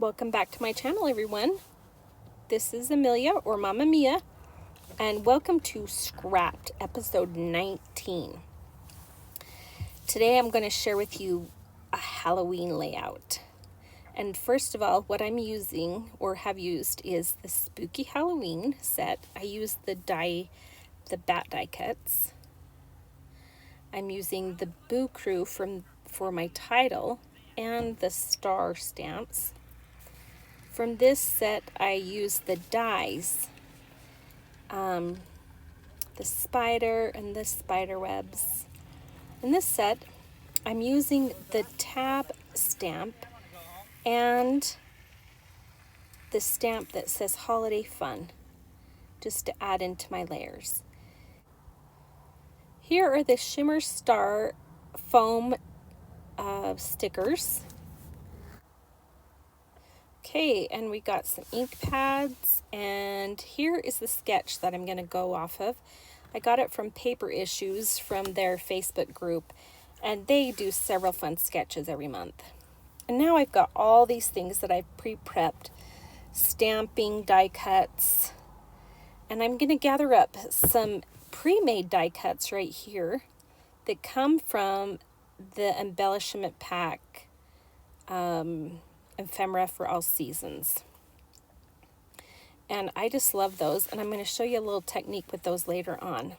Welcome back to my channel, everyone. This is Amelia, or Mama Mia, and welcome to Scrapped, episode 19. Today I'm going to share with you a Halloween layout. And first of all, what I'm using, or have used, is the Spooky Halloween set. I used the bat die cuts. I'm using the Boo Crew for my title and the star stamps. From this set, I used the dies, the spider and the spider webs. In this set, I'm using the tab stamp and the stamp that says Holiday Fun, just to add into my layers. Here are the Shimmer Star foam stickers. Okay, and we got some ink pads, and here is the sketch that I'm going to go off of. I got it from Paper Issues from their Facebook group, and they do several fun sketches every month. And now I've got all these things that I've pre-prepped, stamping, die cuts, and I'm going to gather up some pre-made die cuts right here that come from the embellishment pack ephemera for all seasons. And I just love those, and I'm going to show you a little technique with those later on.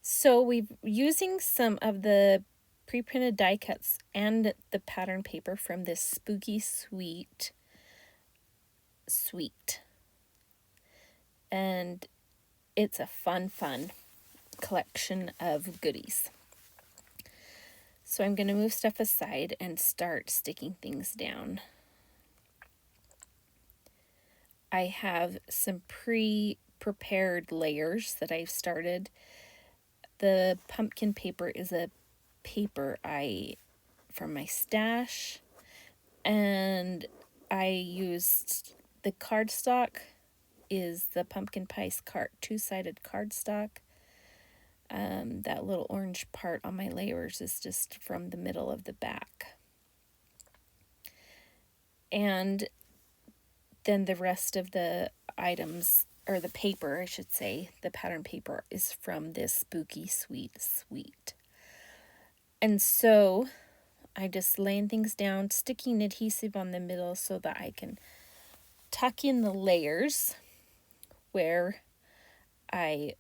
So we're using some of the pre-printed die cuts and the pattern paper from this Spooky Sweet. And it's a fun collection of goodies. So I'm going to move stuff aside and start sticking things down. I have some pre-prepared layers that I've started. The pumpkin paper is a paper from my stash, and I used the cardstock is the pumpkin pies two-sided cardstock. That little orange part on my layers is just from the middle of the back. And then the rest of the items, or the paper, I should say, the pattern paper, is from this Spooky Sweet. And so I just laying things down, sticking adhesive on the middle so that I can tuck in the layers where I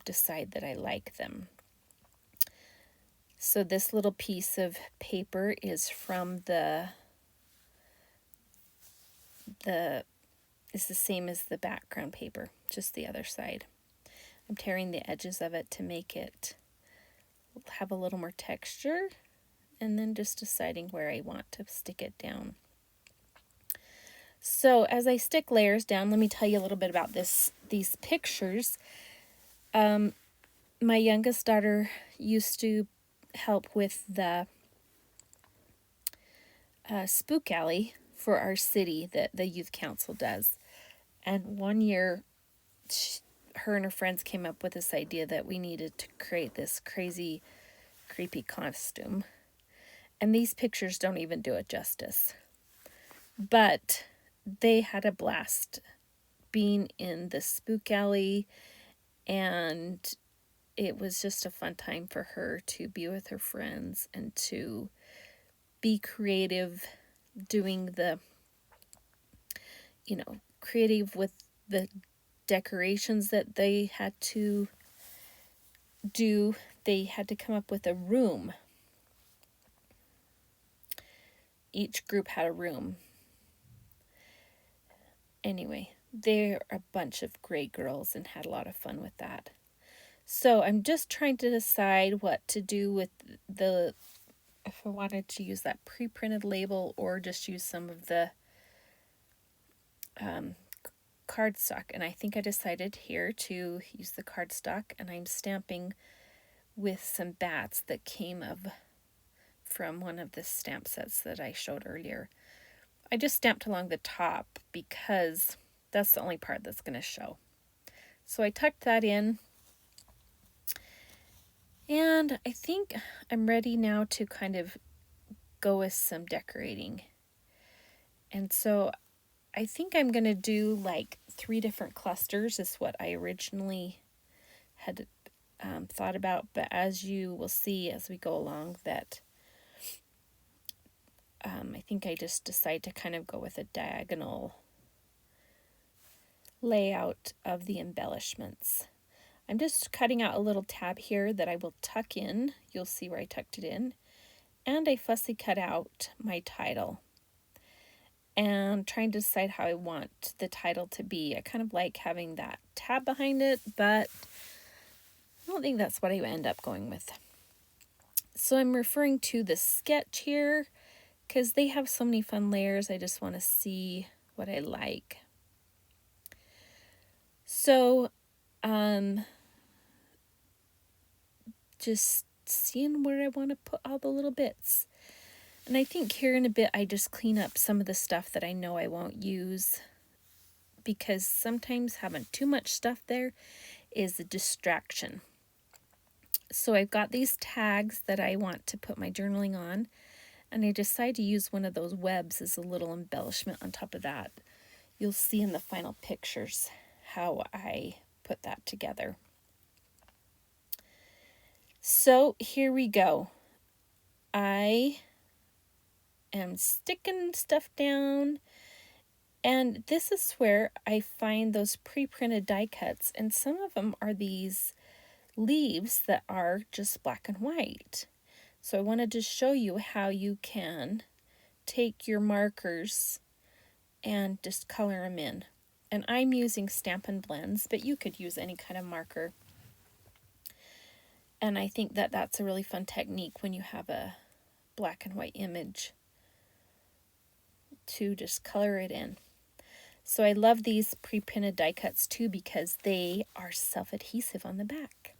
decide that I like them. So this little piece of paper is from it's the same as the background paper, just the other side. I'm tearing the edges of it to make it have a little more texture, and then just deciding where I want to stick it down. So as I stick layers down, let me tell you a little bit about these pictures. My youngest daughter used to help with the spook alley for our city that the youth council does. And one year, her and her friends came up with this idea that we needed to create this crazy, creepy costume. And these pictures don't even do it justice. But they had a blast being in the spook alley, and it was just a fun time for her to be with her friends and to be creative, doing the, creative with the decorations that they had to do. They had to come up with a room. Each group had a room. Anyway, they're a bunch of great girls and had a lot of fun with that. So I'm just trying to decide what to do with if I wanted to use that pre-printed label or just use some of the cardstock. And I think I decided here to use the cardstock, and I'm stamping with some bats that came from one of the stamp sets that I showed earlier. I just stamped along the top because that's the only part that's going to show. So I tucked that in, and I think I'm ready now to kind of go with some decorating. And so I think I'm going to do like 3 different clusters is what I originally had thought about. But as you will see as we go along that I think I just decide to kind of go with a diagonal layout of the embellishments. I'm just cutting out a little tab here that I will tuck in. You'll see where I tucked it in. And I fussy cut out my title. And trying to decide how I want the title to be. I kind of like having that tab behind it, but I don't think that's what I end up going with. So I'm referring to the sketch here because they have so many fun layers. I just want to see what I like. So, just seeing where I want to put all the little bits. And I think here in a bit, I just clean up some of the stuff that I know I won't use, because sometimes having too much stuff there is a distraction. So I've got these tags that I want to put my journaling on, and I decide to use one of those webs as a little embellishment on top of that. You'll see in the final pictures how I put that together. So here we go. I am sticking stuff down, and this is where I find those pre-printed die cuts, and some of them are these leaves that are just black and white. So I wanted to show you how you can take your markers and just color them in. And I'm using Stampin' Blends, but you could use any kind of marker. And I think that that's a really fun technique when you have a black and white image to just color it in. So I love these pre-printed die cuts too because they are self-adhesive on the back.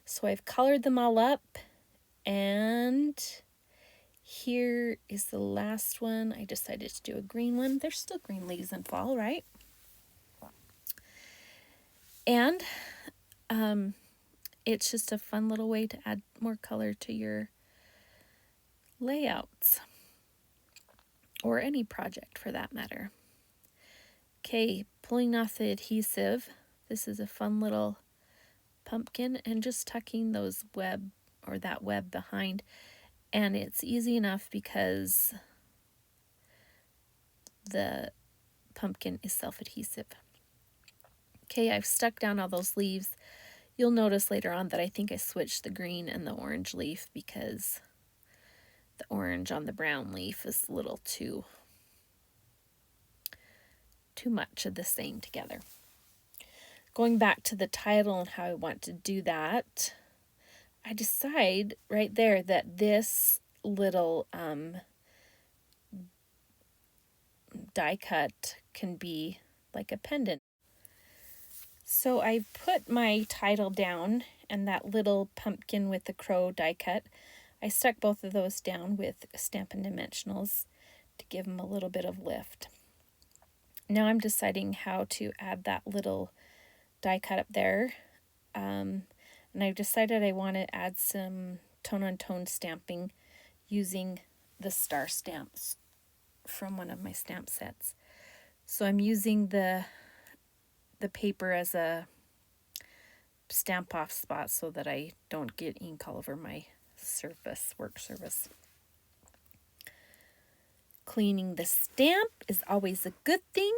So I've colored them all up, and here is the last one. I decided to do a green one. There's still green leaves in fall, right? And it's just a fun little way to add more color to your layouts, or any project for that matter. Okay, pulling off the adhesive. This is a fun little pumpkin, and just tucking those web or that web behind. And it's easy enough because the pumpkin is self-adhesive. Okay, I've stuck down all those leaves. You'll notice later on that I think I switched the green and the orange leaf because the orange on the brown leaf is a little too much of the same together. Going back to the title and how I want to do that, I decide right there that this little die cut can be like a pendant. So I put my title down, and that little pumpkin with the crow die cut, I stuck both of those down with Stampin' Dimensionals to give them a little bit of lift. Now I'm deciding how to add that little die cut up there. And I've decided I want to add some tone-on-tone stamping using the star stamps from one of my stamp sets. So I'm using the paper as a stamp off spot so that I don't get ink all over my work surface. Cleaning the stamp is always a good thing.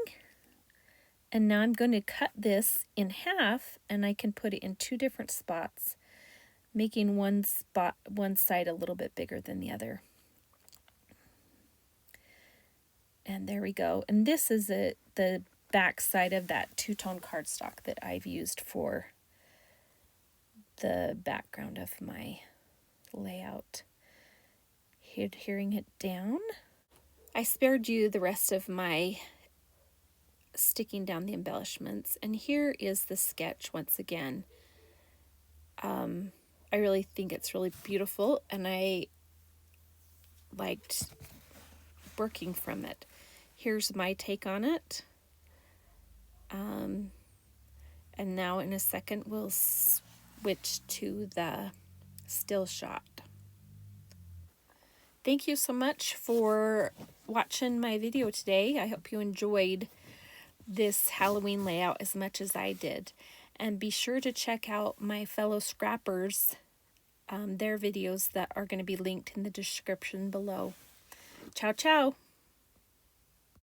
And now I'm going to cut this in half, and I can put it in 2 different spots, making one side a little bit bigger than the other. And there we go. And this is the back side of that 2-tone cardstock that I've used for the background of my layout. Adhering it down. I spared you the rest of my sticking down the embellishments, and here is the sketch once again. I really think it's really beautiful, and I liked working from it. Here's my take on it. And now in a second we'll switch to the still shot. Thank you so much for watching my video today. I hope you enjoyed this Halloween layout as much as I did. And be sure to check out my fellow scrappers, their videos that are going to be linked in the description below. Ciao, ciao.